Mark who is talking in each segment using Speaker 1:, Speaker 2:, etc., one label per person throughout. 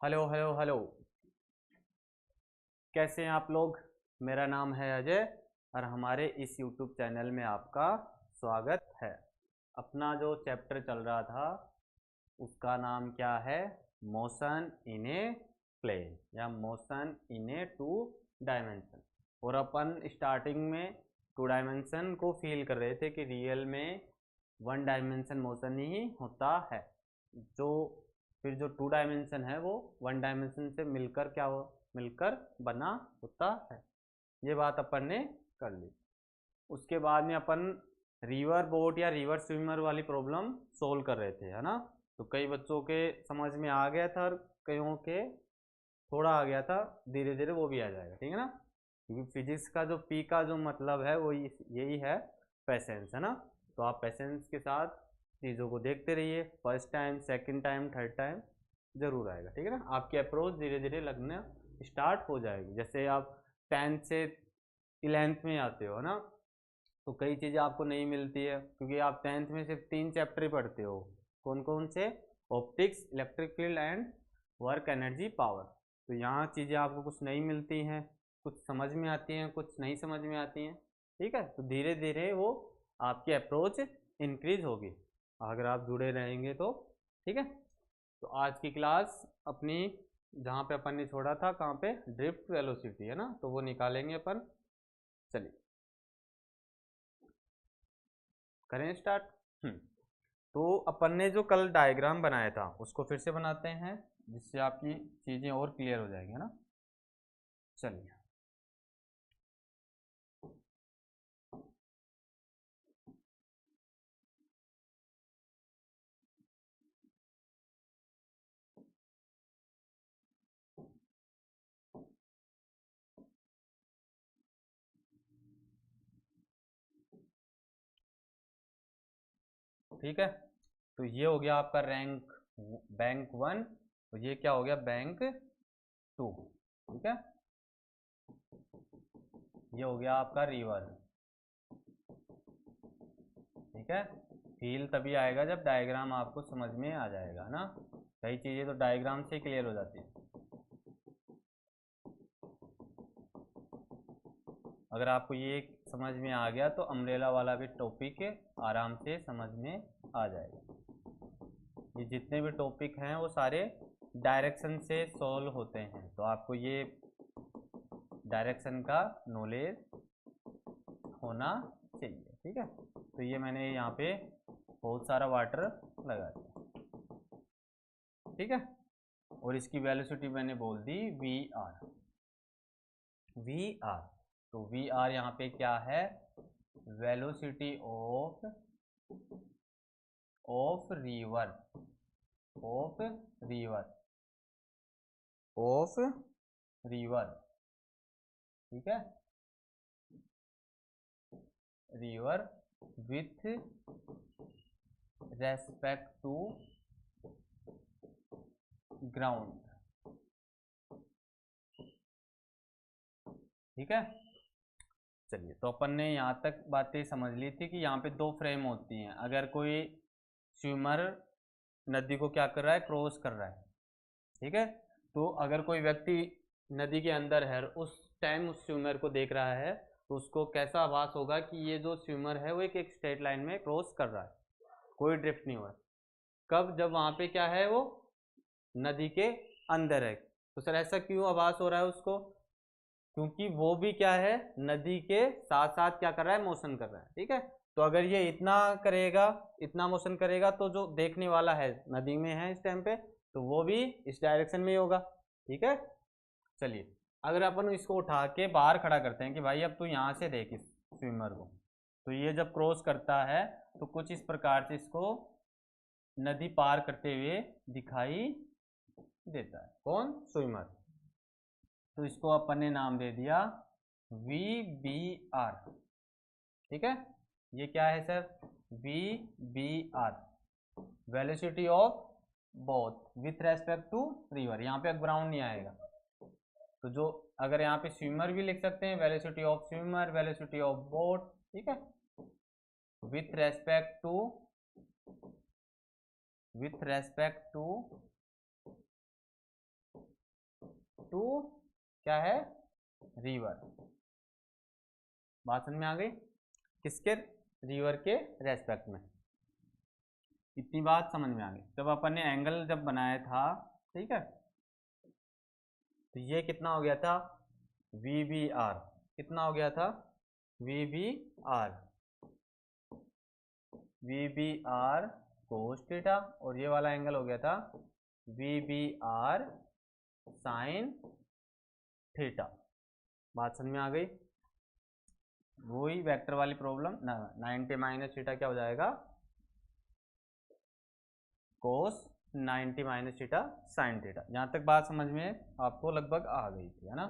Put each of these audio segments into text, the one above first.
Speaker 1: Hello hello hello. कैसे हैं आप लोग? मेरा नाम है अजय और हमारे इस YouTube चैनल में आपका स्वागत है। अपना जो चैप्टर चल रहा था उसका नाम क्या है? मोशन इन ए प्लेन या motion in a two dimension. और अपन स्टार्टिंग में टू डायमेंशन को फील कर रहे थे कि रियल में वन डायमेंशन मोशन ही होता है। जो फिर जो टू डायमेंशन है वो वन डायमेंशन से मिलकर क्या हो, मिलकर बना होता है। ये बात अपन ने कर ली। उसके बाद में अपन रिवर बोट या रिवर स्विमर वाली प्रॉब्लम सोल्व कर रहे थे, है ना? तो कई बच्चों के समझ में आ गया था और कईयों के थोड़ा आ गया था। धीरे धीरे वो भी आ जाएगा, ठीक है ना? क्योंकि फिजिक्स का जो पी का जो मतलब है वो यही है, पेशेंस, है ना? तो आप पेशेंस के साथ चीज़ों को देखते रहिए। First time, second time, third time जरूर आएगा, ठीक है ना? आपकी अप्रोच धीरे धीरे लगना स्टार्ट हो जाएगी। जैसे आप 10th से 11th में आते हो ना, तो कई चीज़ें आपको नहीं मिलती है क्योंकि आप 10th में सिर्फ 3 चैप्टर ही पढ़ते हो। कौन कौन से? Optics, electric field and work energy power. तो यहाँ चीज़ें आपको कुछ नहीं मिलती हैं, कुछ समझ में आती हैं, कुछ नहीं समझ में आती हैं, ठीक है? तो धीरे धीरे वो आपकी अप्रोच इंक्रीज होगी अगर आप जुड़े रहेंगे तो, ठीक है? तो आज की क्लास अपनी जहाँ पे अपन ने छोड़ा था, कहाँ पे? ड्रिफ्ट वेलोसिटी, है ना? तो वो निकालेंगे अपन। चलिए करें स्टार्ट। तो अपन ने जो कल डायग्राम बनाया था उसको फिर से बनाते हैं जिससे आपकी चीज़ें और क्लियर हो जाएंगी, है ना? चलिए ठीक है। तो ये हो गया आपका रैंक बैंक वन, और ये क्या हो गया? बैंक टू, ठीक है? ये हो गया आपका रिवर, ठीक है? फील तभी आएगा जब डायग्राम आपको समझ में आ जाएगा ना। कई चीज़ें तो डायग्राम से ही क्लियर हो जाती है। अगर आपको ये समझ में आ गया तो अम्ब्रेला वाला भी टॉपिक आराम से समझ में आ जाएगा। ये जितने भी टॉपिक हैं वो सारे डायरेक्शन से सॉल्व होते हैं, तो आपको ये डायरेक्शन का नॉलेज होना चाहिए, ठीक है? तो ये मैंने यहाँ पे बहुत सारा वाटर लगा दिया, ठीक है? और इसकी वेलोसिटी मैंने बोल दी वी आर। वी आर, तो वी आर यहाँ पे क्या है? Velocity of river, of river, of river, ठीक है? River with respect to ground, ठीक है? चलिए, तो अपन ने यहाँ तक बातें समझ ली थी कि यहाँ पे दो फ्रेम होती हैं। अगर कोई स्विमर नदी को क्या कर रहा है? क्रॉस कर रहा है, ठीक है? तो अगर कोई व्यक्ति नदी के अंदर है उस टाइम उस स्विमर को देख रहा है, तो उसको कैसा आभास होगा कि ये जो स्विमर है वो एक स्ट्रेट लाइन में क्रॉस कर रहा है, कोई ड्रिफ्ट नहीं हुआ। कब? जब वहाँ पे क्या है, वो नदी के अंदर है। तो सर ऐसा क्यों आभास हो रहा है उसको? क्योंकि वो भी क्या है, नदी के साथ साथ क्या कर रहा है? मोशन कर रहा है, ठीक है? तो अगर ये इतना करेगा, इतना मोशन करेगा, तो जो देखने वाला है नदी में है इस टाइम पे, तो वो भी इस डायरेक्शन में ही होगा, ठीक है? चलिए, अगर अपन इसको उठा के बाहर खड़ा करते हैं कि भाई अब तू यहाँ से देख इस स्विमर को, तो ये जब क्रॉस करता है तो कुछ इस प्रकार से इसको नदी पार करते हुए दिखाई देता है। कौन? स्विमर। तो इसको अपन ने नाम दे दिया वी बी आर, ठीक है? ये क्या है sir? V B R, velocity of both with respect to river. यहाँ पे ग्राउंड नहीं आएगा, तो जो अगर यहाँ पे स्विमर भी लिख सकते हैं, velocity of swimmer, velocity of boat, ठीक है? With respect to, with respect to to क्या है, रिवर। बात समझ में आ गई? किसके, रिवर के रेस्पेक्ट में। इतनी बात समझ में आ गई। जब अपन ने एंगल जब बनाया था, ठीक है, तो ये कितना हो गया था, वी बी आर। कितना हो गया था, V B R, V B R cos theta, और ये वाला एंगल हो गया था V B R sine theta. बात समझ में आ गई? वही वेक्टर वाली प्रॉब्लम, 90 माइनस थीटा क्या हो जाएगा, कोस 90 माइनस थीटा साइन थीटा। यहाँ तक बात समझ में आपको लगभग आ गई थी, है ना?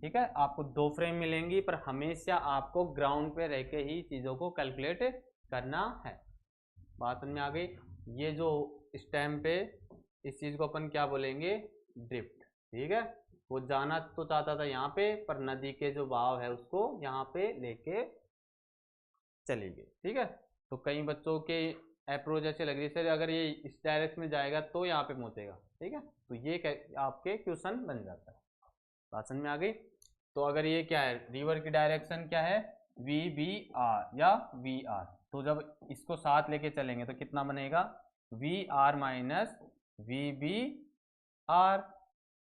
Speaker 1: ठीक है, आपको दो फ्रेम मिलेंगी, पर हमेशा आपको ग्राउंड पे रह के ही चीज़ों को कैलकुलेट करना है। बात समझ में आ गई? ये जो स्टेम पे इस चीज़ को अपन क्या बोलेंगे, ड्रिफ्ट। ठीक है, वो जाना तो चाहता था यहाँ पे, पर नदी के जो बहाव है उसको यहाँ पे लेके चली गई। ठीक है, तो कई बच्चों के अप्रोच ऐसे लग रही है, सर अगर ये इस डायरेक्शन में जाएगा तो यहाँ पे पहुँचेगा। ठीक है, तो ये आपके क्वेश्चन बन जाता है। बात समझ में आ गई? तो अगर ये क्या है, रिवर की डायरेक्शन क्या है, वी बी आर या वी आर, तो जब इसको साथ लेके चलेंगे तो कितना बनेगा, V R minus V B R.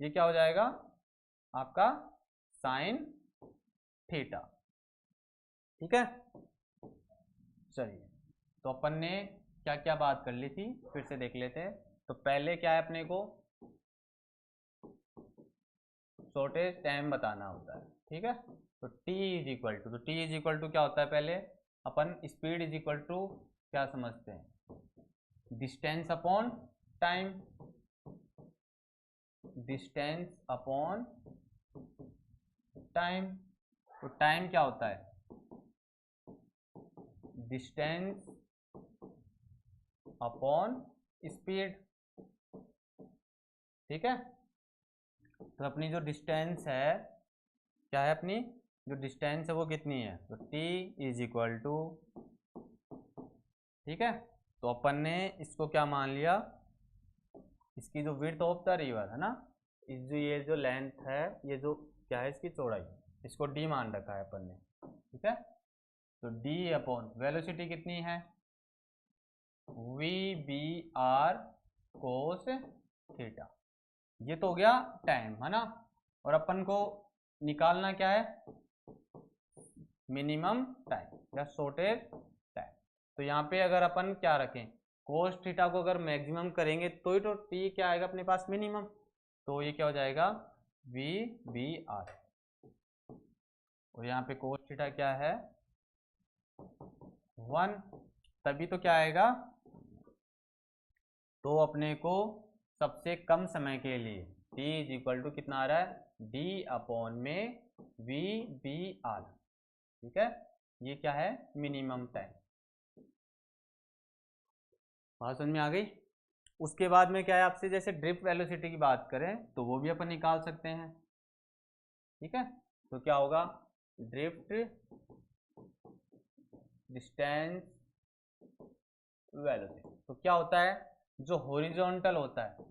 Speaker 1: ये क्या हो जाएगा आपका, साइन थीटा। ठीक है, चलिए, तो अपन ने क्या क्या बात कर ली थी, फिर से देख लेते हैं। तो पहले क्या है, अपने को शॉर्टेज टाइम बताना होता है। ठीक है, तो t इज इक्वल टू, तो t इज इक्वल टू क्या होता है, पहले अपन स्पीड इज इक्वल टू क्या समझते हैं, distance upon time. Distance upon time, तो टाइम क्या होता है, डिस्टेंस अपॉन स्पीड। ठीक है, तो अपनी जो डिस्टेंस है, क्या है अपनी जो डिस्टेंस है वो कितनी है, तो t इज इक्वल टू, ठीक है, तो अपन ने इसको क्या मान लिया, इसकी जो विड्थ ऑफ द रिवर है ना, इस जो ये जो लेंथ है, ये जो क्या है इसकी चौड़ाई, इसको d मान रखा है अपन ने। ठीक है, तो d अपॉन वेलोसिटी कितनी है, V B R cos theta. ये तो हो गया टाइम, है ना? और अपन को निकालना क्या है, मिनिमम टाइम या शॉर्टेज टाइम। तो यहाँ पे अगर अपन क्या रखें, कोस थीटा को अगर मैक्सिमम करेंगे तो ही तो टी क्या आएगा अपने पास, मिनिमम। तो ये क्या हो जाएगा, वी बी आर, और यहाँ पे कोस थीटा क्या है, 1, तभी तो क्या आएगा, तो अपने को सबसे कम समय के लिए t इज इक्वल टू कितना आ रहा है, d अपॉन में वी बी आर। ठीक है, ये क्या है, मिनिमम टाइम। बात समझ में आ गई? उसके बाद में क्या है आपसे, जैसे ड्रिफ्ट वेलोसिटी की बात करें तो वो भी अपन निकाल सकते हैं। ठीक है, तो क्या होगा, ड्रिफ्ट डिस्टेंस वेलोसिटी, तो क्या होता है, जो हॉरिजॉन्टल होता है,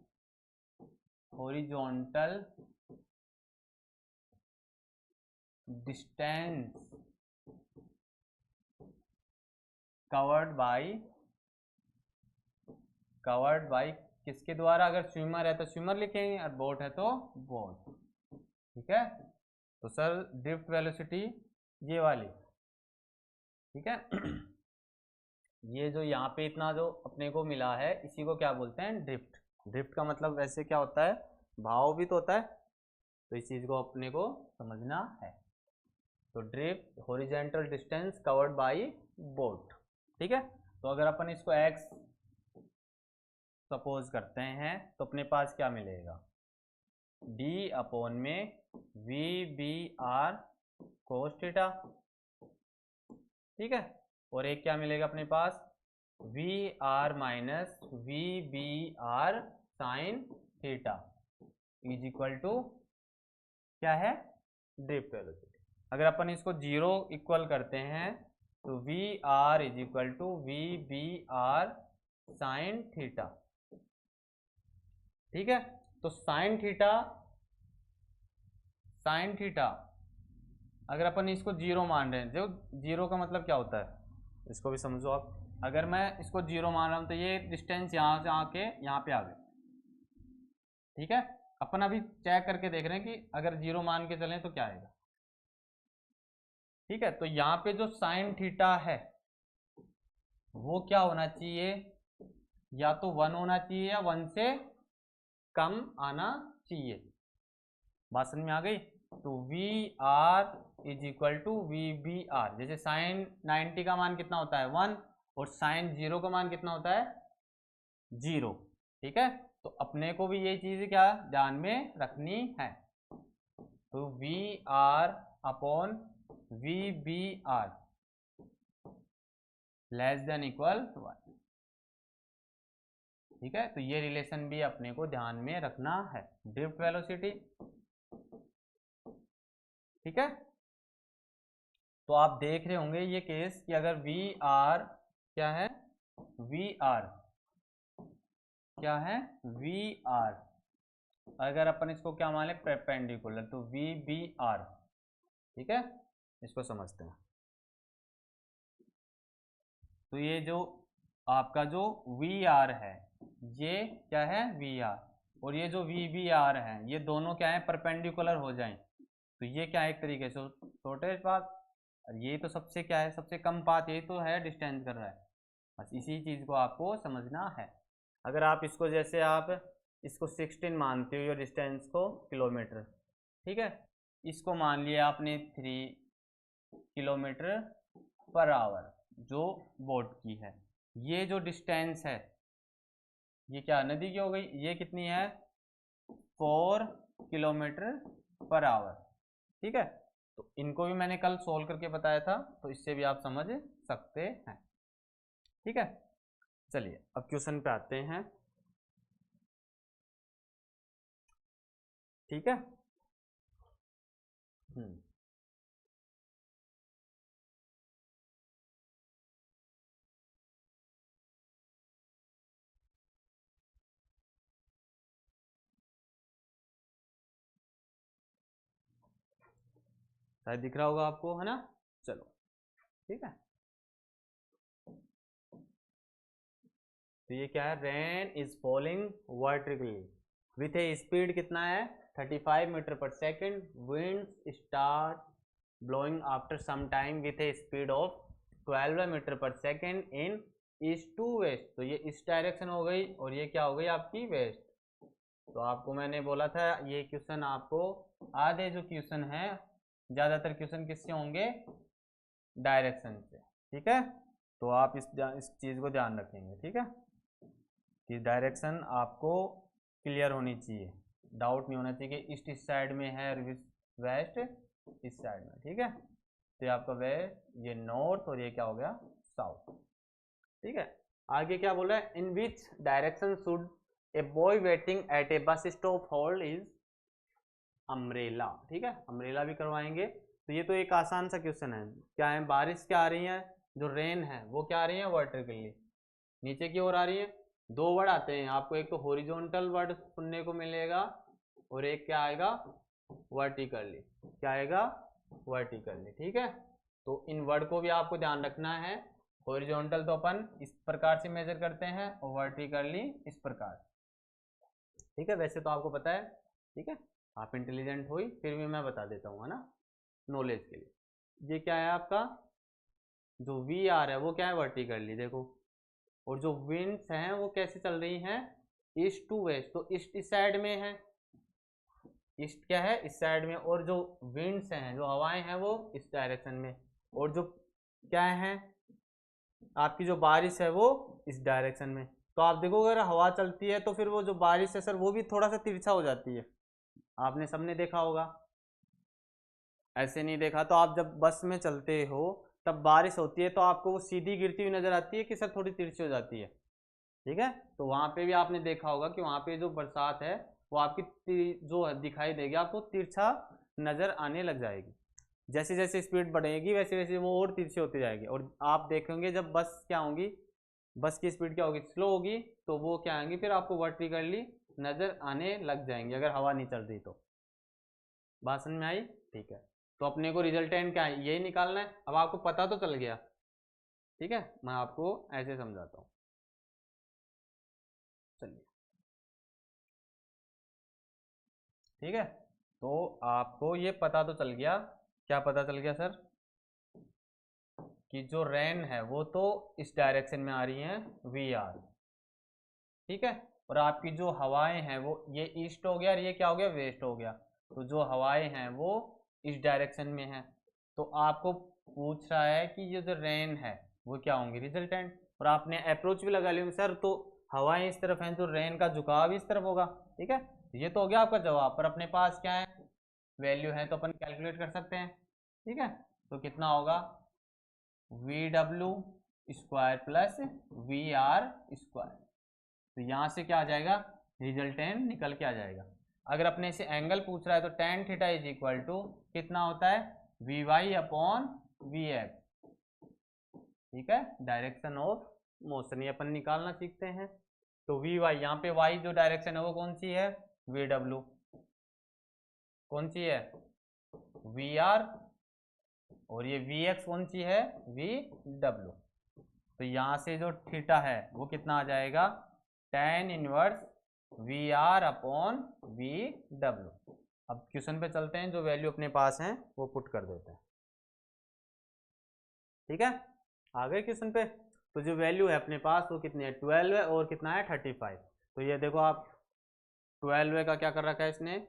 Speaker 1: हॉरिजॉन्टल डिस्टेंस कवर्ड बाई किसके द्वारा, अगर स्विमर है तो स्विमर लिखेंगे, और बोट है तो बोट। ठीक है, तो सर ड्रिफ्ट वेलोसिटी ये वाली, ठीक है, ये जो यहाँ पे इतना जो अपने को मिला है, इसी को क्या बोलते हैं, ड्रिफ्ट। ड्रिफ्ट का मतलब वैसे क्या होता है, भाव भी तो होता है, तो इस चीज को अपने को समझना है। तो drift horizontal distance covered by boat. ठीक है, तो अगर अपन इसको x सपोज करते हैं तो अपने पास क्या मिलेगा, d अपॉन में V B R cos theta. ठीक है, और एक क्या मिलेगा अपने पास, V R minus V B R sine theta is equal to क्या है, ड्रिफ्ट वेलोसिटी। अगर अपन इसको 0 इक्वल करते हैं तो V R is equal to V B R sine theta. ठीक है, तो साइन थीटा साइन थीटा, अगर अपन इसको जीरो मान रहे हैं, जो जीरो का मतलब क्या होता है इसको भी समझो आप। अगर मैं इसको जीरो मान रहा हूँ तो ये डिस्टेंस यहाँ से आके यहाँ पे आ गए, ठीक है। अपन अभी चेक करके देख रहे हैं कि अगर जीरो मान के चलें तो क्या आएगा, ठीक है। तो यहाँ पे जो साइन थीटा है वो क्या होना चाहिए, या तो 1 होना चाहिए या 1 से कम आना चाहिए। बात समझ में आ गई। तो V R is equal to V B R. जैसे साइन 90 का मान कितना होता है 1, और साइन 0 का मान कितना होता है 0, ठीक है। तो अपने को भी ये चीज क्या ध्यान में रखनी है। तो V R upon V B R less than equal 1, ठीक है। तो ये रिलेशन भी अपने को ध्यान में रखना है, ड्रिफ्ट वेलोसिटी, ठीक है। तो आप देख रहे होंगे ये केस कि अगर वी आर क्या है, वी आर क्या है, वी आर, अगर अपन इसको क्या मान लें परपेंडिकुलर, तो वी बी आर, ठीक है। इसको समझते हैं। तो ये जो आपका जो वी आर है ये क्या है वी आर, और ये जो वी बी आर है ये दोनों क्या है परपेंडिकुलर हो जाएं, तो ये क्या है एक तरीके से शॉर्टेज पाथ, और ये तो सबसे क्या है सबसे कम पाथ, ये तो है डिस्टेंस कर रहा है। बस इसी चीज़ को आपको समझना है। अगर आप इसको जैसे आप इसको 16 मानते हो ये डिस्टेंस को किलोमीटर, ठीक है, इसको मान लिया आपने 3 किलोमीटर पर आवर जो बोट की है। ये जो डिस्टेंस है ये क्या नदी की हो गई, ये कितनी है 4 किलोमीटर पर आवर, ठीक है। तो इनको भी मैंने कल सोल्व करके बताया था, तो इससे भी आप समझ सकते हैं, ठीक है। चलिए अब क्वेश्चन पे आते हैं, ठीक है। शायद दिख रहा होगा आपको, है ना। चलो ठीक है। तो ये क्या है, rain is falling vertically with a speed कितना है 35 मीटर पर second, winds start blowing after some time with a speed of 12 metre पर second in east to west. तो ये इस डायरेक्शन हो गई और ये क्या हो गई आपकी वेस्ट। तो आपको मैंने बोला था ये क्वेश्चन आपको, आधे जो क्वेश्चन है ज़्यादातर क्वेश्चन किससे होंगे, डायरेक्शन से, ठीक है। तो आप इस चीज़ को ध्यान रखेंगे, ठीक है, कि डायरेक्शन आपको क्लियर होनी चाहिए, डाउट नहीं होना चाहिए कि ईस्ट इस साइड में है और वेस्ट इस साइड में, ठीक है। तो ये आपका वेस्ट, ये नॉर्थ, और ये क्या हो गया साउथ, ठीक है। आगे क्या बोल रहा है, in which direction should a boy waiting at a bus stop hold is umbrella, ठीक है, अम्ब्रेला भी करवाएंगे। तो ये तो एक आसान सा क्वेश्चन है, क्या है बारिश क्या आ रही है, जो रेन है वो क्या आ रही है वर्टिकली नीचे की ओर आ रही है। दो वर्ड आते हैं आपको, एक तो हॉरिजॉन्टल वर्ड सुनने को मिलेगा और एक क्या आएगा वर्टिकली, क्या आएगा वर्टिकली, ठीक है। तो इन वर्ड को भी आपको ध्यान रखना है, हॉरिजॉन्टल तो अपन इस प्रकार से मेजर करते हैं और वर्टिकली इस प्रकार, ठीक है। वैसे तो आपको पता है, ठीक है, आप इंटेलिजेंट हुई, फिर भी मैं बता देता हूँ, है ना, नॉलेज के लिए। ये क्या है आपका, जो वी आर है वो क्या है वर्टिकली देखो, और जो विंड्स हैं वो कैसे चल रही हैं ईस्ट टू वेस्ट, तो ईस्ट इस साइड में है, ईस्ट क्या है इस साइड में, और जो विंड्स हैं जो हवाएं हैं वो इस डायरेक्शन में, और जो क्या है आपकी जो बारिश है वो इस डायरेक्शन में। तो आप देखो अगर हवा चलती है तो फिर वो जो बारिश है सर वो भी थोड़ा सा तिरछा हो जाती है, आपने सबने देखा होगा, ऐसे नहीं देखा तो आप जब बस में चलते हो तब बारिश होती है तो आपको वो सीधी गिरती हुई नजर आती है कि सर थोड़ी तिरछी हो जाती है, ठीक है। तो वहां पे भी आपने देखा होगा कि वहां पे जो बरसात है वो आपकी जो दिखाई देगी आपको तिरछा नजर आने लग जाएगी, जैसे जैसे स्पीड बढ़ेगी वैसे वैसे वो और तिरछी होती जाएगी। और आप देखेंगे जब बस क्या होगी, बस की स्पीड क्या होगी स्लो होगी, तो वो क्या आएंगी फिर आपको वर्टिकली नजर आने लग जाएंगे अगर हवा नहीं चल रही तो, बात समझ में आई? ठीक है, तो अपने को रिजल्टेंट क्या है यही निकालना है। अब आपको पता तो चल गया, ठीक है, मैं आपको ऐसे समझाता हूँ। चलिए, ठीक है, तो आपको ये पता तो चल गया, क्या पता चल गया सर? कि जो रेन है वो तो इस डायरेक्शन में आ रही है वी आर, ठीक है, और आपकी जो हवाएं हैं वो ये ईस्ट हो गया और ये क्या हो गया, वेस्ट हो गया। तो जो हवाएं हैं वो इस डायरेक्शन में है, तो आपको पूछ रहा है कि ये जो रेन है वो क्या होंगी, रिजल्टेंट। और आपने अप्रोच भी लगा ली सर, तो हवाएं इस तरफ हैं तो रेन का झुकाव इस तरफ होगा, ठीक है। ये तो हो गया आपका जवाब, पर अपने पास क्या है, वैल्यू है, तो अपन कैलकुलेट कर सकते हैं, ठीक है। तो कितना होगा, V W square plus V R square. तो यहाँ से क्या आ जाएगा, रिजल्टेंट निकल के आ जाएगा। अगर अपने से एंगल पूछ रहा है तो tan theta is equal to कितना होता है, V Y upon V X, ठीक है, डायरेक्शन ऑफ मोशन ये अपन निकालना सीखते हैं। तो वी वाई, यहाँ पे वाई जो डायरेक्शन है वो कौन सी है, वी डब्ल्यू, कौन सी है, वी आर, और ये वी एक्स कौन सी है, वी डब्ल्यू। तो यहाँ से जो थीटा है वो कितना आ जाएगा, tan inverse V R upon V W. अब क्वेश्चन पे चलते हैं, जो वैल्यू अपने पास है वो पुट कर देते हैं, ठीक है। आ गए क्वेश्चन पे। तो जो वैल्यू है अपने पास वो कितनी है, 12 है, और कितना है 35। तो ये देखो आप, 12 का क्या कर रखा है इसने,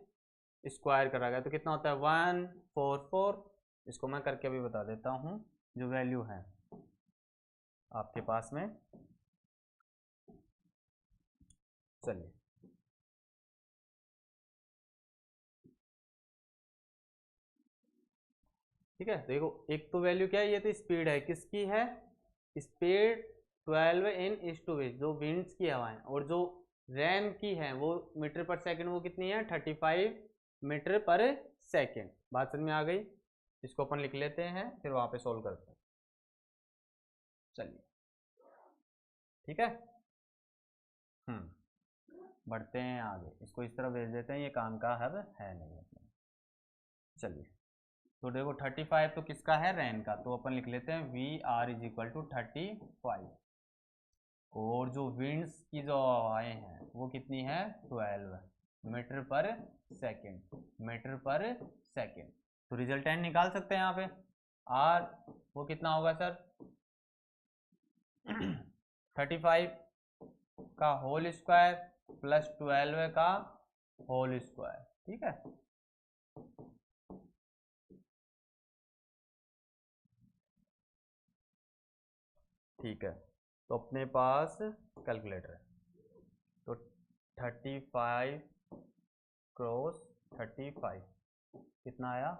Speaker 1: स्क्वायर कर रखा है, तो कितना होता है 144। इसको मैं करके अभी बता देता हूँ, जो वैल्यू है आपके पास में। चलिए, ठीक है, देखो एक तो वैल्यू क्या है, ये तो स्पीड है, किसकी है, speed 12 in east to west, जो विंड्स की हवा है, और जो रेन की है वो मीटर पर सेकंड, वो कितनी है 35 मीटर पर सेकंड। बात समझ में आ गई? इसको अपन लिख लेते हैं, फिर वहां पे सोल्व करते हैं। चलिए, ठीक है, बढ़ते हैं आगे, इसको इस तरह भेज देते हैं, ये काम का हब है नहीं। चलिए, तो देखो 35 तो किसका है, रेन का, तो अपन लिख लेते हैं V R is equal to 35, और जो विंड्स की जो हवाएं हैं वो कितनी है 12 मीटर पर सेकेंड, मीटर पर सेकेंड। तो रिजल्टेंट निकाल सकते हैं यहाँ पे, आर वो कितना होगा सर 35 का होल स्क्वायर प्लस 12 का होल स्क्वायर, ठीक है। ठीक है, तो अपने पास कैलकुलेटर है, तो 35 क्रॉस 35 कितना आया,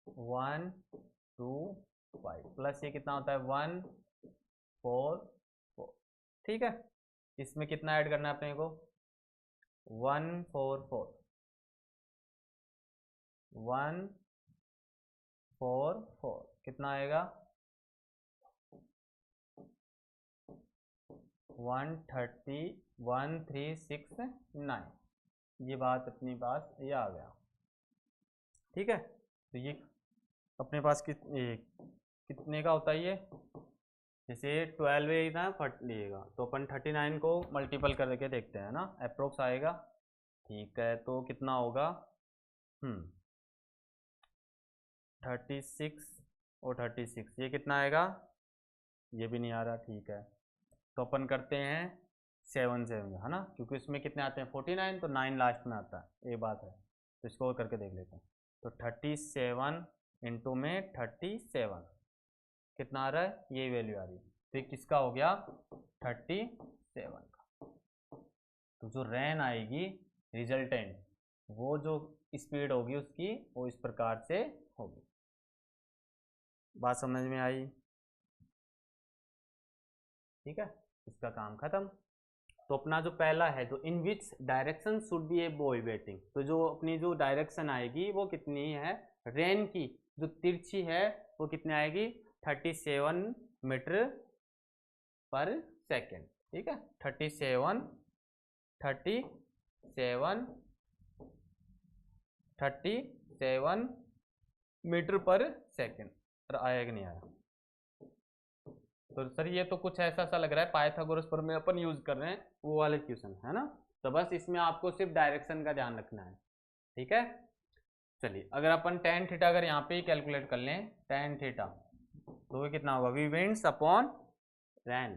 Speaker 1: 125 प्लस ये कितना होता है 144, ठीक है। इसमें कितना ऐड करना है अपने को, 144 कितना आएगा 1369। ये बात अपनी पास ये आ गया, ठीक है। तो ये अपने पास कितने का होता है ये, जैसे 12 इतना फट लिएगा तो अपन 39 को मल्टीपल करके देखते हैं ना, अप्रोक्स आएगा, ठीक है। तो कितना होगा 36 और 36 ये कितना आएगा, ये भी नहीं आ रहा, ठीक है। तो अपन करते हैं 7 है ना, क्योंकि इसमें कितने आते हैं 49, तो 9 लास्ट में आता है, ये बात है। तो इसको और करके देख लेते हैं, तो 37 इंटू में 37 कितना आ रहा है, ये वैल्यू आ रही है, तो ये किसका हो गया 37 का। तो जो रेन आएगी रिजल्टेंट, वो जो स्पीड होगी उसकी वो इस प्रकार से होगी। बात समझ में आई? ठीक है, इसका काम खत्म। तो अपना जो पहला है, जो in which direction should be a boy waiting, तो जो अपनी जो डायरेक्शन आएगी वो कितनी है, रेन की जो तिरछी है वो कितनी आएगी 37 मीटर पर सेकेंड, ठीक है, 37 37 मीटर पर सेकेंड। सर आया कि नहीं आया? तो सर ये तो कुछ ऐसा सा लग रहा है पाइथागोरस पर में अपन यूज कर रहे हैं वो वाले क्वेश्चन है ना। तो बस इसमें आपको सिर्फ डायरेक्शन का ध्यान रखना है, ठीक है। चलिए अगर अपन tan थीटा अगर यहाँ पे ही कैलकुलेट कर लें tan थीटा, तो ये कितना होगा, वी विंड्स अपॉन रैन।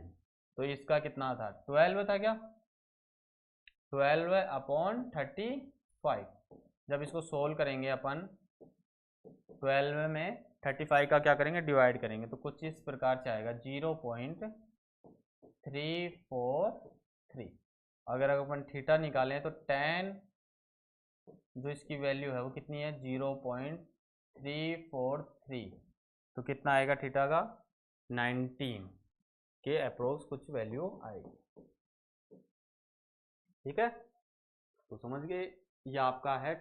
Speaker 1: तो इसका कितना था, 12 था क्या, 12 अपॉन 35। जब इसको सोल्व करेंगे अपन 12 में 35 का क्या करेंगे, डिवाइड करेंगे, तो कुछ इस प्रकार से आएगा 0.343। अगर अपन थीटा निकालें तो tan जो इसकी वैल्यू है वो कितनी है, 0.343। तो कितना आएगा थीटा का, 19 के अप्रोक्स कुछ वैल्यू आएगी, ठीक है। तो समझ गए, ये आपका है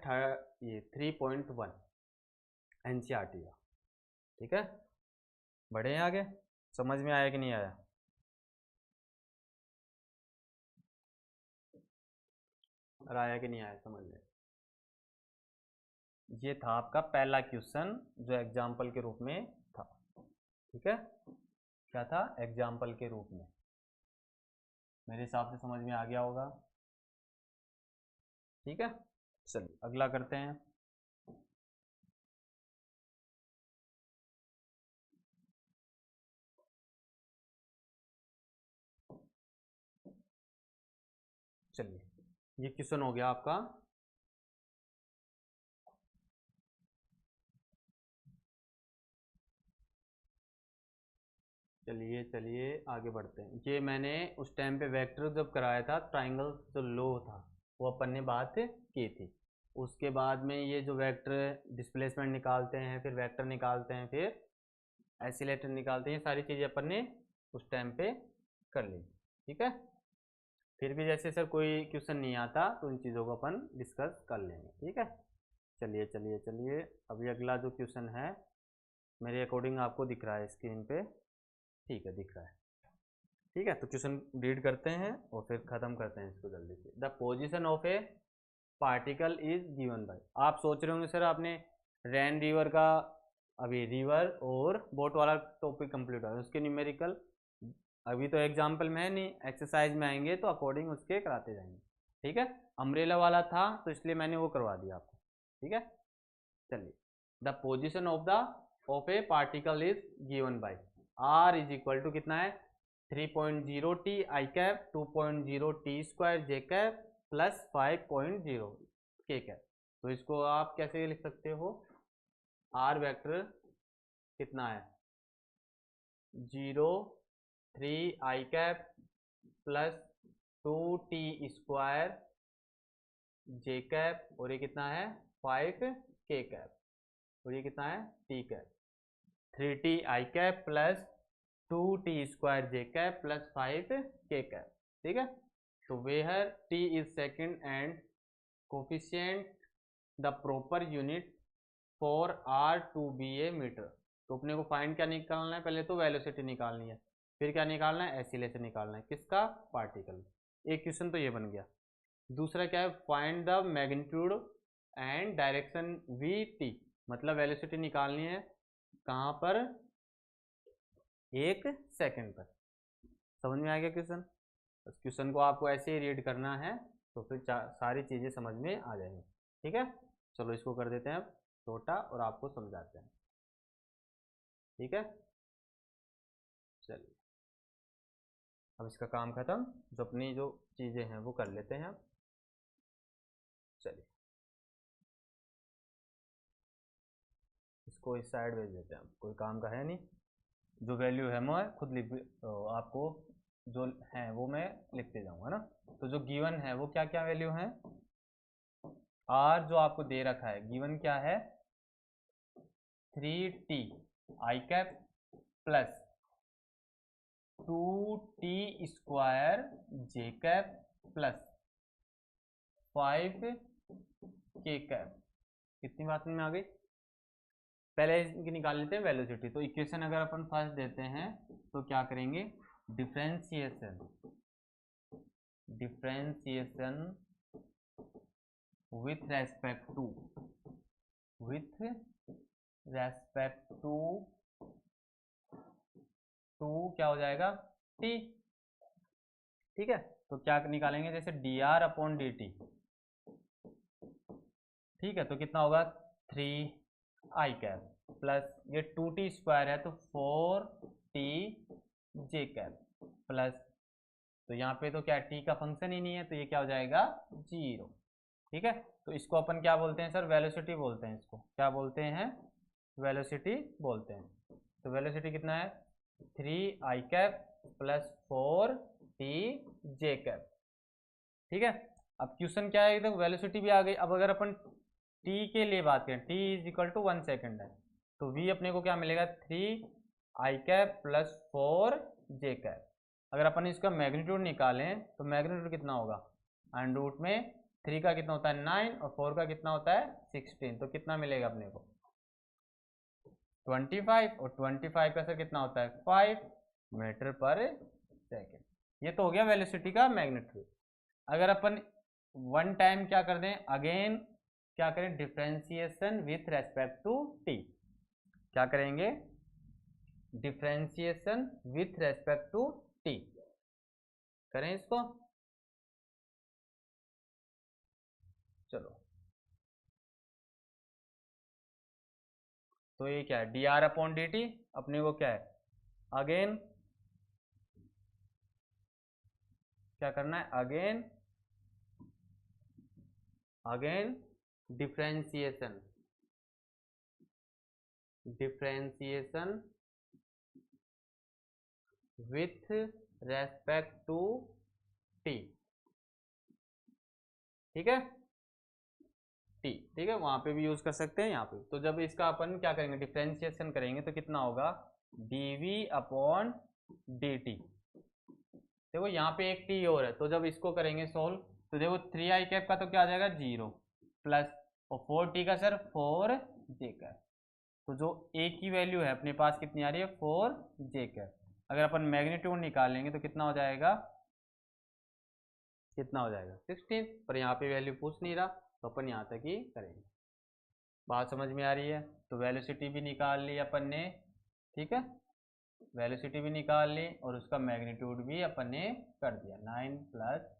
Speaker 1: ये 3.1 एनसीईआरटी का, ठीक है। बढ़े आगे, समझ में आया कि नहीं आया? और आया कि नहीं आया समझ में? ये था आपका पहला क्वेश्चन जो एग्जाम्पल के रूप में था, ठीक है। क्या था, एग्जाम्पल के रूप में। मेरे हिसाब से समझ में आ गया होगा, ठीक है। चलिए अगला करते हैं। चलिए ये क्वेश्चन हो गया आपका। चलिए चलिए आगे बढ़ते हैं। ये मैंने उस टाइम पे वेक्टर जब कराया था, ट्राइंगल जो लो था वो अपन ने बात की थी। उसके बाद में ये जो वेक्टर डिस्प्लेसमेंट निकालते हैं, फिर वेक्टर निकालते हैं, फिर एसिलेटर निकालते हैं, ये सारी चीज़ें अपन ने उस टाइम पे कर ली, ठीक है। फिर भी जैसे सर कोई क्वेश्चन नहीं आता तो इन चीज़ों को अपन डिस्कस कर लेंगे, ठीक है। चलिए चलिए चलिए, अभी अगला जो क्वेश्चन है मेरे अकॉर्डिंग आपको दिख रहा है स्क्रीन पे, ठीक है दिख रहा है, ठीक है। तो क्वेश्चन रीड करते हैं और फिर ख़त्म करते हैं इसको जल्दी से। The position of a particle is given bye. आप सोच रहे होंगे सर आपने रैन रिवर का अभी रिवर और बोट वाला टॉपिक कंप्लीट हुआ, उसके न्यूमेरिकल अभी तो एग्जाम्पल में है नहीं, एक्सरसाइज में आएंगे तो अकॉर्डिंग उसके कराते जाएंगे, ठीक है। अम्ब्रेला वाला था तो इसलिए मैंने वो करवा दिया आपको, ठीक है। चलिए, the position of a particle is given by R is equal to कितना है, 3.0 T I cap, 2.0 T square J cap plus 5.0 K cap. तो इसको आप कैसे लिख सकते हो, आर वेक्टर कितना है, 0 3 आई cap plus 2 T square J cap, और ये कितना है 5 के कैप, और ये कितना है T cap, 3 T I cap plus 2 T square J cap plus 5 K cap, ठीक है। तो where T is second and coefficient the proper unit for R to be a metre. तो अपने को फाइंड क्या निकालना है, पहले तो वेलोसिटी निकालनी है, फिर क्या निकालना है, एसिलेशन निकालना है, किसका, पार्टिकल। एक क्वेश्चन तो ये बन गया। दूसरा क्या है, find the magnitude and direction we T, मतलब वेलोसिटी निकालनी है कहाँ पर, 1 सेकेंड पर। समझ में आ गया क्वेश्चन? उस क्वेश्चन को आपको ऐसे ही रीड करना है तो फिर सारी चीज़ें समझ में आ जाएंगी, ठीक है। चलो इसको कर देते हैं अब छोटा और आपको समझाते हैं, ठीक है। चलिए अब इसका काम खत्म, जो अपनी जो चीज़ें हैं वो कर लेते हैं अब। चलिए इसको इस साइड भेज देते हैं, कोई काम का है नहीं। जो वैल्यू है मैं खुद लिख आपको जो है वो मैं लिखते जाऊंगा ना। तो जो गिवन है वो क्या क्या वैल्यू है, आर जो आपको दे रखा है गिवन क्या है, 3 T I cap plus 2 T square J cap plus 5 K cap. कितनी बात में आ गई, पहले इनकी निकाल लेते हैं वेलोसिटी। तो इक्वेशन अगर अपन फर्स्ट देते हैं तो क्या करेंगे, डिफरेंशिएशन विथ रेस्पेक्ट टू क्या हो जाएगा, टी। ठीक है, तो क्या निकालेंगे, जैसे D R upon D T. ठीक है, तो कितना होगा 3i कैप प्लस ये 2t² है तो 4t j कैप प्लस, तो यहाँ पे तो क्या टी का फंक्शन ही नहीं है तो ये क्या हो जाएगा 0। ठीक है, तो इसको अपन क्या बोलते हैं सर, वेलोसिटी बोलते हैं। इसको क्या बोलते हैं, वेलोसिटी बोलते हैं। तो वेलोसिटी कितना है 3i cap plus 4t j cap. ठीक है, अब क्वेश्चन क्या है, देखो वेलोसिटी भी आ गई। अब अगर अपन टी के लिए बात करें, T is equal to 1 second है, तो वी अपने को क्या मिलेगा 3i cap plus 4j cap. अगर अपन इसका मैग्नीट्यूड निकालें तो मैग्नीट्यूड कितना होगा, अंडर रूट में 3 का कितना होता है 9 और 4 का कितना होता है 16, तो कितना मिलेगा अपने को 25, और 25 का सर कितना होता है 5 मीटर पर सेकेंड। ये तो हो गया वेलोसिटी का मैग्नीट्यूड। अगर अपन वन टाइम क्या कर दें, अगेन क्या करें, differentiation with respect to T. क्या करेंगे, differentiation with respect to T करें इसको। चलो, तो ये क्या है D R upon D T, अपने को क्या है अगेन क्या करना है, again differentiation with respect to T. ठीक है, टी, ठीक है, वहां पे भी यूज कर सकते हैं यहाँ पे। तो जब इसका अपन क्या करेंगे, डिफरेंशिएशन करेंगे तो कितना होगा dv अपॉन dt। देखो यहाँ पे एक टी और है, तो जब इसको करेंगे सोल्व तो देखो 3i कैप का तो क्या आ जाएगा 0 प्लस, और 4t का सर 4j कैप। तो जो a की वैल्यू है अपने पास कितनी आ रही है 4j कैप। अगर अपन मैग्नीट्यूड निकालेंगे तो कितना हो जाएगा 16, पर यहाँ पे वैल्यू पूछ नहीं रहा तो अपन यहाँ तक ही करेंगे। बात समझ में आ रही है, तो वेलोसिटी भी निकाल ली अपन ने। ठीक है, वेलोसिटी भी निकाल ली और उसका मैग्नीट्यूड भी अपन ने कर दिया 9 प्लस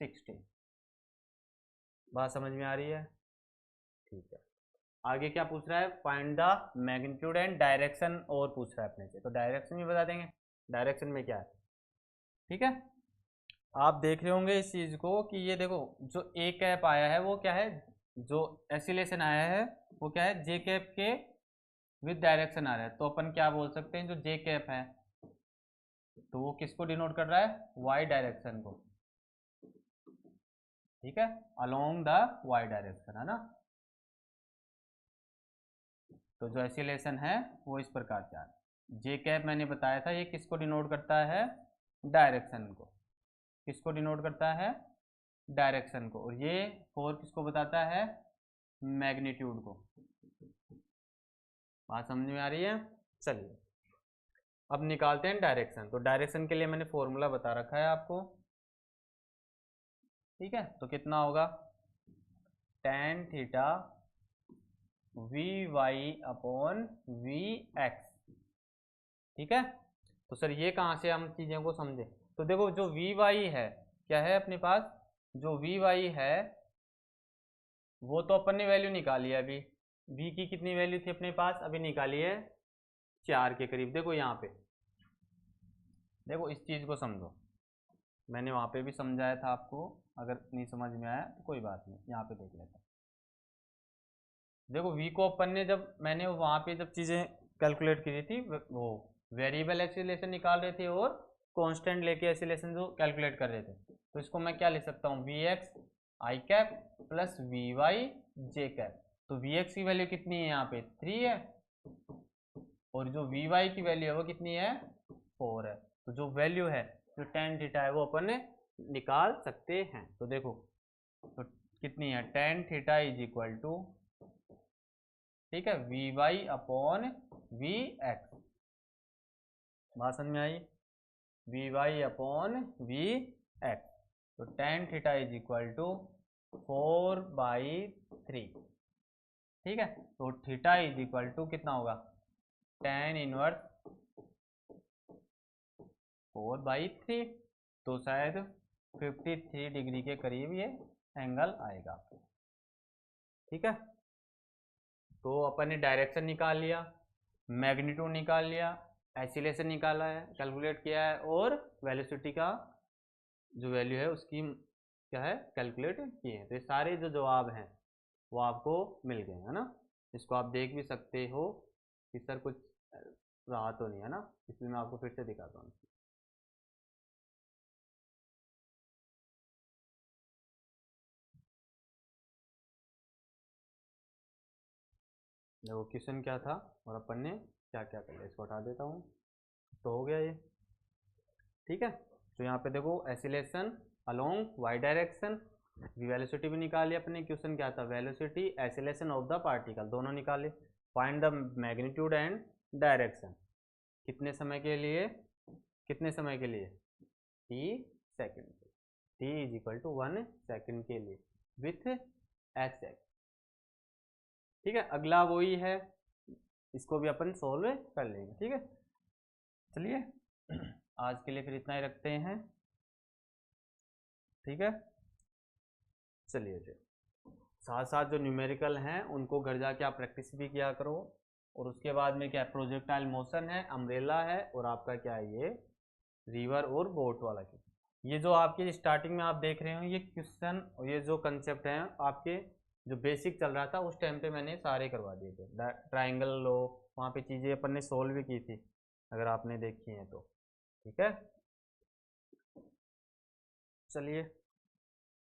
Speaker 1: 16। बात समझ में आ रही है, ठीक है। आगे क्या पूछ रहा है, find the magnitude and direction, और पूछ रहा है अपने से, तो डायरेक्शन भी बता देंगे डायरेक्शन में क्या है। ठीक है, आप देख रहे होंगे इस चीज को कि ये देखो जो ए कैप आया है वो क्या है, जो एसिलेशन आया है वो क्या है जे कैप के विद डायरेक्शन आ रहा है। तो अपन क्या बोल सकते हैं, जो जे कैप है तो वो किसको डिनोट कर रहा है, वाई डायरेक्शन को। ठीक है, अलोंग द वाई डायरेक्शन, है ना। तो जो एसिलेशन है वो इस प्रकार से आ रहा है। जे कैप मैंने बताया था ये किसको डिनोट करता है, डायरेक्शन को। किसको डिनोट करता है, डायरेक्शन को। और ये 4 किसको बताता है, मैग्नीट्यूड को। बात समझ में आ रही है। चलिए अब निकालते हैं डायरेक्शन। तो डायरेक्शन के लिए मैंने फॉर्मूला बता रखा है आपको। ठीक है, तो कितना होगा tan theta V Y upon V X. ठीक है, तो सर ये कहाँ से हम चीज़ों को समझे, तो देखो जो वी वाई है क्या है अपने पास, जो वी वाई है वो तो अपन ने वैल्यू निकाली है अभी। वी की कितनी वैल्यू थी अपने पास, अभी निकाली है 4 के करीब। देखो यहाँ पे, देखो इस चीज़ को समझो, मैंने वहाँ पे भी समझाया था आपको, अगर नहीं समझ में आया तो कोई बात नहीं, यहाँ पे देख लेते हैं। देखो वी को अपन ने जब मैंने वहाँ पे जब चीज़ें कैलकुलेट की थी वो वेरिएबल एक्सीलरेशन निकाल रहे थे और कांस्टेंट लेके एक्सीलरेशन जो कैलकुलेट कर रहे थे, तो इसको मैं क्या लिख सकता हूँ V X I cap plus V Y J cap. तो वी एक्स की वैल्यू कितनी है यहाँ पे 3 है, और जो वी वाई की वैल्यू है वो कितनी है 4 है। तो जो वैल्यू है जो tan थीटा है वो अपन निकाल सकते हैं। तो देखो तो कितनी है tan theta is equal to, ठीक है, V Y upon V X. बात समझ में आई, V Y upon V X. तो tan theta is equal to 4/3, ठीक है। तो थीटा इज इक्वल टू कितना होगा, tan इनवर्स 4/3, तो शायद 53 डिग्री के करीब ये एंगल आएगा, ठीक है। तो अपन ने डायरेक्शन निकाल लिया, मैग्नीट्यूड निकाल लिया, एक्सीलरेशन निकाला है, कैलकुलेट किया है, और वेलोसिटी का जो वैल्यू है उसकी क्या है, कैलकुलेट किए हैं। तो ये सारे जो जवाब हैं वो आपको मिल गए, है ना। इसको आप देख भी सकते हो कि सर कुछ रहा तो नहीं, है ना, इसलिए मैं आपको फिर से दिखाता हूँ। देखो क्वेश्चन क्या था और अपन ने क्या क्या कर लिया, इसको हटा देता हूँ, तो हो गया ये, ठीक है। तो यहाँ पे देखो acceleration along Y direction, velocity भी निकाल लिया अपने। क्वेश्चन क्या था, velocity acceleration of the particle, दोनों निकाले। Find the magnitude and direction, कितने समय के लिए, कितने समय के लिए, T second, T is equal to 1 second के लिए विथ एच सेकेंड, ठीक है। अगला वही है, इसको भी अपन सोल्व कर लेंगे, ठीक है। चलिए आज के लिए फिर इतना ही रखते हैं, ठीक है। चलिए जी, साथ साथ जो न्यूमेरिकल हैं उनको घर जाके आप प्रैक्टिस भी किया करो, और उसके बाद में क्या प्रोजेक्टाइल मोशन है, अम्ब्रेला है, और आपका क्या है ये रिवर और बोट वाला के। ये जो आपके स्टार्टिंग में आप देख रहे हो ये क्वेश्चन और ये जो कंसेप्ट हैं आपके जो बेसिक चल रहा था उस टाइम पे मैंने सारे करवा दिए थे। ट्राइंगल लो, वहाँ पे चीज़ें अपन ने सोल्व भी की थी, अगर आपने देखी हैं तो, ठीक है। चलिए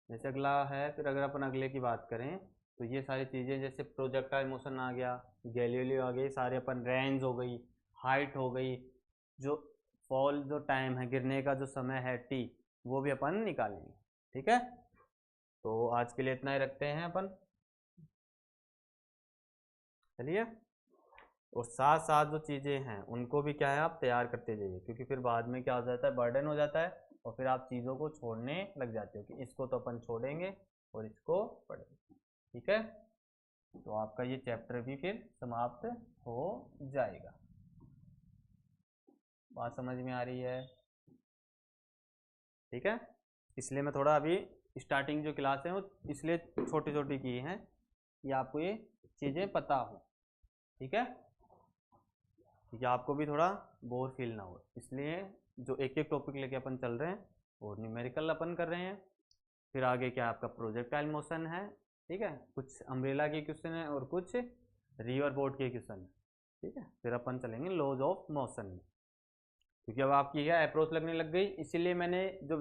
Speaker 1: जैसे अगला है, फिर अगर अपन अगले की बात करें तो ये सारी चीज़ें जैसे प्रोजेक्टाइल मोशन आ गया, गैलीलियो आ गई, सारे अपन रेंज हो गई, हाइट हो गई, जो फॉल जो टाइम है, गिरने का जो समय है टी, वो भी अपन निकालेंगे, ठीक है। तो आज के लिए इतना ही रखते हैं अपन, चलिए। और साथ साथ जो चीज़ें हैं उनको भी क्या है आप तैयार करते जाइए, क्योंकि फिर बाद में क्या हो जाता है, बर्डन हो जाता है, और फिर आप चीज़ों को छोड़ने लग जाते हो कि इसको तो अपन छोड़ेंगे और इसको पढ़ेंगे, ठीक है। तो आपका ये चैप्टर भी फिर समाप्त हो जाएगा। बात समझ में आ रही है, ठीक है। इसलिए मैं थोड़ा अभी स्टार्टिंग जो क्लास है वो इसलिए छोटी छोटी की हैं कि आपको ये चीज़ें पता हो, ठीक है, कि आपको भी थोड़ा बोर फील ना हो। इसलिए जो एक एक टॉपिक लेके अपन चल रहे हैं, और न्यूमेरिकल अपन कर रहे हैं, फिर आगे क्या आपका प्रोजेक्टाइल मोशन है, ठीक है, कुछ अम्ब्रेला के क्वेश्चन है और कुछ रिवर बोर्ड के क्वेश्चन है, ठीक है। फिर अपन चलेंगे लॉज ऑफ मोशन में, क्योंकि अब आपकी क्या अप्रोच लगने लग गई, इसीलिए मैंने जो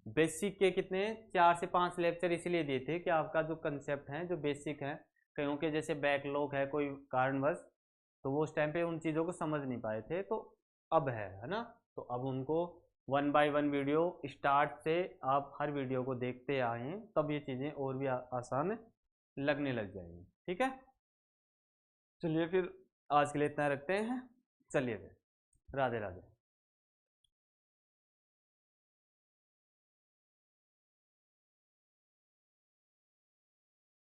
Speaker 1: बेसिक के कितने 4 से 5 लेक्चर इसीलिए दिए थे कि आपका जो कंसेप्ट है जो बेसिक है, कहीं के जैसे बैकलॉग है कोई कारणवश, तो वो उस टाइम पे उन चीज़ों को समझ नहीं पाए थे, तो अब है ना। तो अब उनको 1 बाय 1 वीडियो स्टार्ट से आप हर वीडियो को देखते आए, तब ये चीज़ें और भी आसान लगने लग जाएंगी, ठीक है। चलिए फिर आज के लिए इतना रखते हैं, चलिए फिर राधे राधे।